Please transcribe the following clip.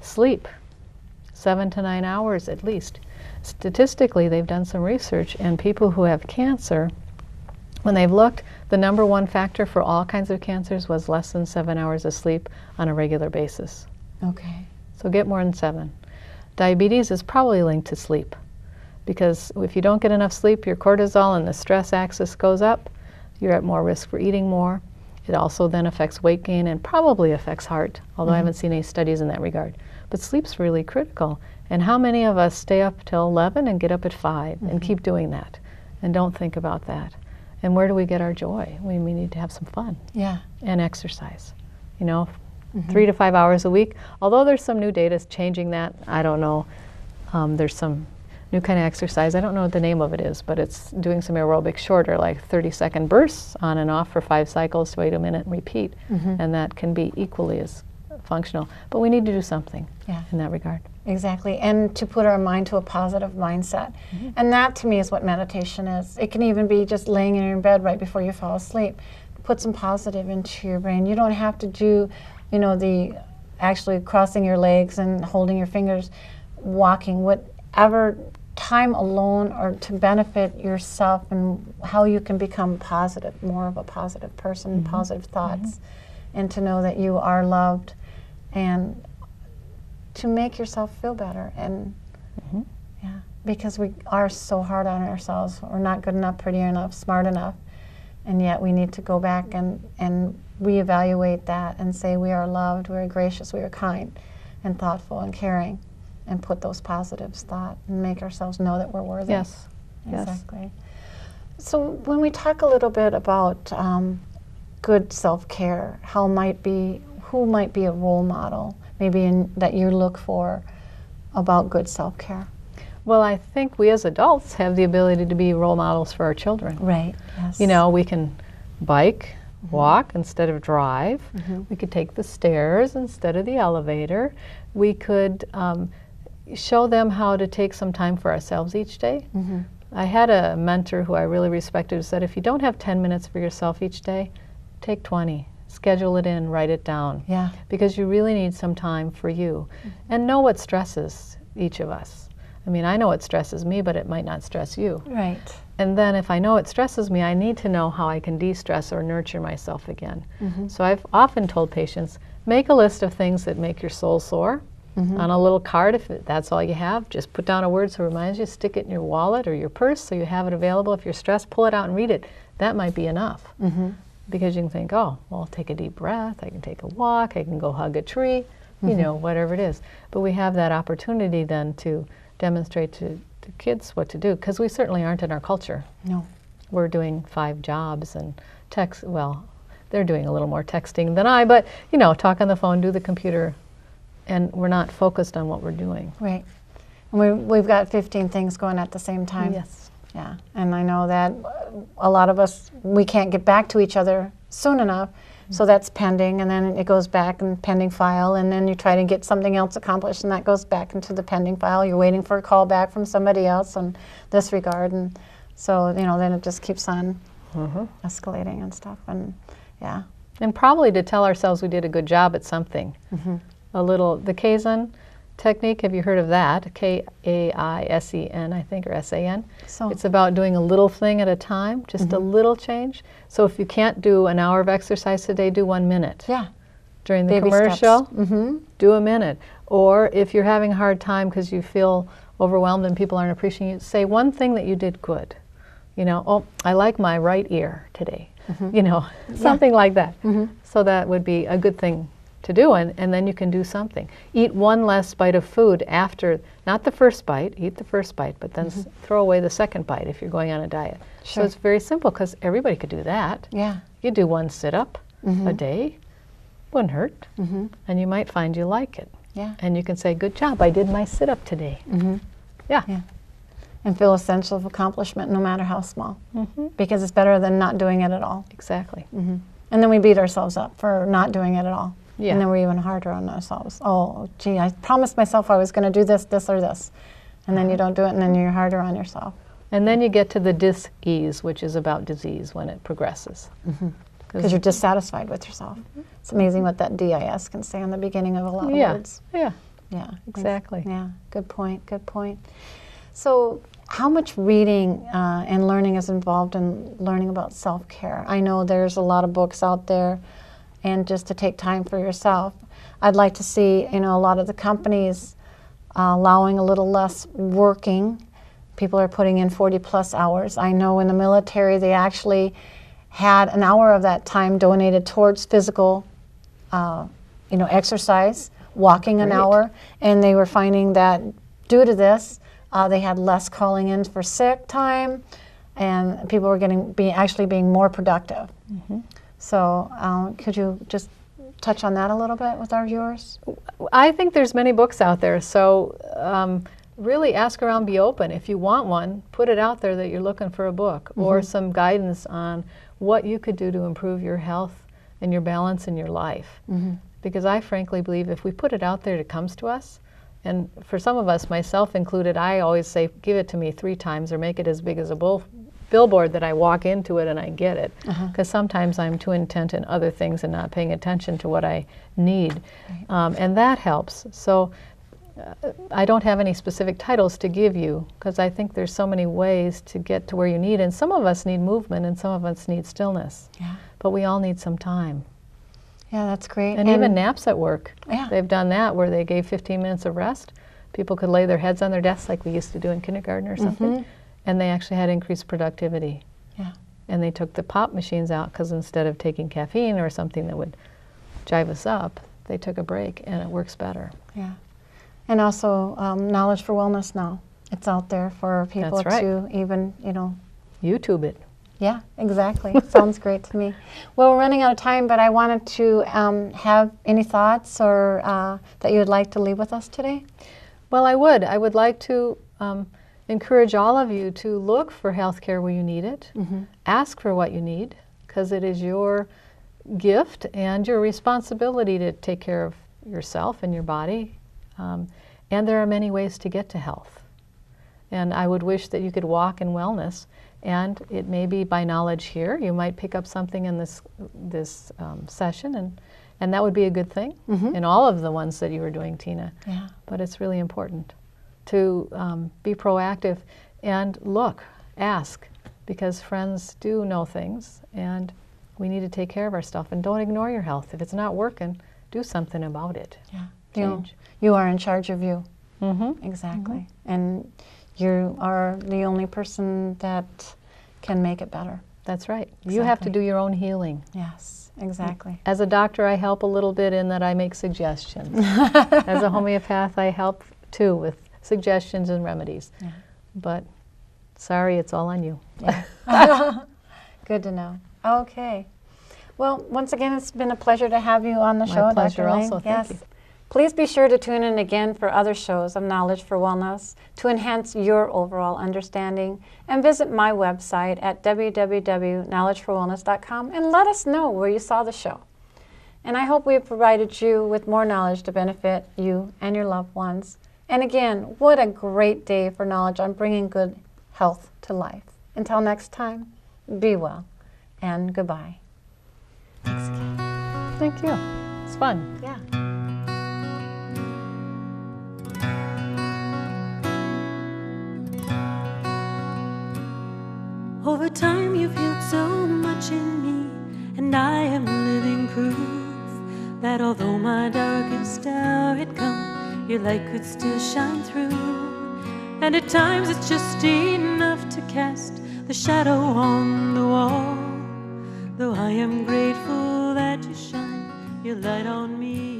Sleep, 7 to 9 hours at least. Statistically, they've done some research, and people who have cancer, when they've looked, the #1 factor for all kinds of cancers was less than 7 hours of sleep on a regular basis. Okay. So get more than 7. Diabetes is probably linked to sleep, because if you don't get enough sleep, your cortisol and the stress axis goes up, you're at more risk for eating more. It also then affects weight gain and probably affects heart, although I haven't seen any studies in that regard. But sleep's really critical. And how many of us stay up till 11 and get up at 5 and keep doing that and don't think about that? And where do we get our joy? We need to have some fun. Yeah. And exercise. You know, 3 to 5 hours a week. Although there's some new data changing that, I don't know. There's some new kind of exercise. I don't know what the name of it is, but it's doing some aerobics shorter, like 30-second bursts on and off for 5 cycles to wait a minute and repeat. And that can be equally as functional. But we need to do something in that regard. Exactly, and to put our mind to a positive mindset. And that to me is what meditation is. It can even be just laying in your bed right before you fall asleep. Put some positive into your brain. You don't have to do, you know, the actually crossing your legs and holding your fingers, walking, whatever time alone or to benefit yourself and how you can become positive, more of a positive person, positive thoughts, and to know that you are loved and to make yourself feel better. And yeah, because we are so hard on ourselves. We're not good enough, pretty enough, smart enough, and yet we need to go back and reevaluate that and say we are loved, we are gracious, we are kind and thoughtful and caring, and put those positives thought and make ourselves know that we're worthy. Yes. Exactly. So when we talk a little bit about good self-care, who might be a role model maybe that you look for about good self-care? Well, I think we as adults have the ability to be role models for our children. Right, yes. You know, we can bike, walk instead of drive. We could take the stairs instead of the elevator. We could show them how to take some time for ourselves each day. I had a mentor who I really respected who said, if you don't have 10 minutes for yourself each day, take 20. Schedule it in, write it down. Yeah. Because you really need some time for you. And know what stresses each of us. I mean, I know what stresses me, but it might not stress you. Right. And then if I know it stresses me, I need to know how I can de-stress or nurture myself again. So I've often told patients, make a list of things that make your soul soar. On a little card, if that's all you have, just put down a word so it reminds you, stick it in your wallet or your purse so you have it available. If you're stressed, pull it out and read it. That might be enough. Because you can think, oh, well, I'll take a deep breath, I can take a walk, I can go hug a tree, you know, whatever it is. But we have that opportunity then to demonstrate to kids what to do, because we certainly aren't in our culture. No. We're doing 5 jobs and text, well, they're doing a little more texting than I, but, you know, talk on the phone, do the computer, and we're not focused on what we're doing. Right. And we've got 15 things going at the same time. Yes. Yeah, and I know that a lot of us, we can't get back to each other soon enough, so that's pending, and then it goes back in pending file, and then you try to get something else accomplished, and that goes back into the pending file. You're waiting for a call back from somebody else in this regard, and so, you know, then it just keeps on escalating and stuff, and yeah. And probably to tell ourselves we did a good job at something. A little, the Kaizen technique, have you heard of that? K-A-I-S-E-N, I think, or S-A-N. So it's about doing a little thing at a time, just a little change. So if you can't do an hour of exercise today, do 1 minute. Yeah. During the Baby commercial, steps. do a minute. Or if you're having a hard time because you feel overwhelmed and people aren't appreciating you, say one thing that you did good. You know, oh, I like my right ear today. You know, something like that. So that would be a good thing to do, and then you can do something. Eat 1 less bite of food after, not the first bite, eat the first bite, but then throw away the second bite if you're going on a diet. So it's very simple, because everybody could do that. Yeah. You do 1 sit-up a day, wouldn't hurt, and you might find you like it. Yeah. And you can say, good job, I did my sit-up today. Yeah. And feel a sense of accomplishment no matter how small, because it's better than not doing it at all. Exactly. And then we beat ourselves up for not doing it at all. Yeah. And then we're even harder on ourselves. Oh, gee, I promised myself I was going to do this, this, or this. And then you don't do it, and then you're harder on yourself. And then you get to the dis-ease, which is about disease when it progresses. Because you're dissatisfied with yourself. It's amazing what that D-I-S can say on the beginning of a lot of words. Yeah. Yeah, exactly. Yeah, good point, good point. So how much reading and learning is involved in learning about self-care? I know there's a lot of books out there, and just to take time for yourself. I'd like to see, a lot of the companies allowing a little less working. People are putting in 40-plus hours. I know in the military they actually had an hour of that time donated towards physical, exercise, walking an hour, and they were finding that due to this, they had less calling in for sick time, and people were actually being more productive. So could you just touch on that a little bit with our viewers? I think there's many books out there, so really ask around, be open. If you want one, put it out there that you're looking for a book or some guidance on what you could do to improve your health and your balance in your life. Because I frankly believe if we put it out there, it comes to us. And for some of us, myself included, I always say, give it to me 3 times or make it as big as a billboard that I walk into it and I get it. Because sometimes I'm too intent in other things and not paying attention to what I need. And that helps. So I don't have any specific titles to give you because I think there's so many ways to get to where you need. And some of us need movement and some of us need stillness. But we all need some time. Yeah, that's great. And even naps at work. Yeah. They've done that where they gave 15 minutes of rest. People could lay their heads on their desks like we used to do in kindergarten or something. And they actually had increased productivity. Yeah. And they took the pop machines out because instead of taking caffeine or something that would jive us up, they took a break and it works better. Yeah. And also Knowledge for Wellness now. It's out there for people to even, YouTube it. Yeah, exactly. Sounds great to me. Well, we're running out of time, but I wanted to have any thoughts or that you would like to leave with us today? Well, I would. I would like to encourage all of you to look for health care where you need it. Ask for what you need, because it is your gift and your responsibility to take care of yourself and your body. And there are many ways to get to health. And I would wish that you could walk in wellness. And it may be by knowledge here. You might pick up something in this session, and that would be a good thing in all of the ones that you were doing, Tina. Yeah. But it's really important to be proactive and look, ask, because friends do know things, and we need to take care of our stuff. And don't ignore your health. If it's not working, do something about it. Yeah. Change. You are in charge of you. Exactly. And you are the only person that can make it better. That's right. You have to do your own healing. Yes, exactly. As a doctor, I help a little bit in that I make suggestions. As a homeopath, I help too with suggestions and remedies. Yeah. But sorry, it's all on you. Yeah. Good to know. Okay. Well, once again, it's been a pleasure to have you on the show, My pleasure Dr. Lang. also. Thank you. Please be sure to tune in again for other shows of Knowledge for Wellness to enhance your overall understanding, and visit my website at www.knowledgeforwellness.com and let us know where you saw the show. And I hope we have provided you with more knowledge to benefit you and your loved ones. And again, what a great day for knowledge on bringing good health to life. Until next time, be well and goodbye. Thanks again. Thank you. It's fun. Yeah. Over time you've healed so much in me, and I am living proof that although my darkest hour had come, your light could still shine through. And at times it's just enough to cast the shadow on the wall. Though I am grateful that you shine your light on me.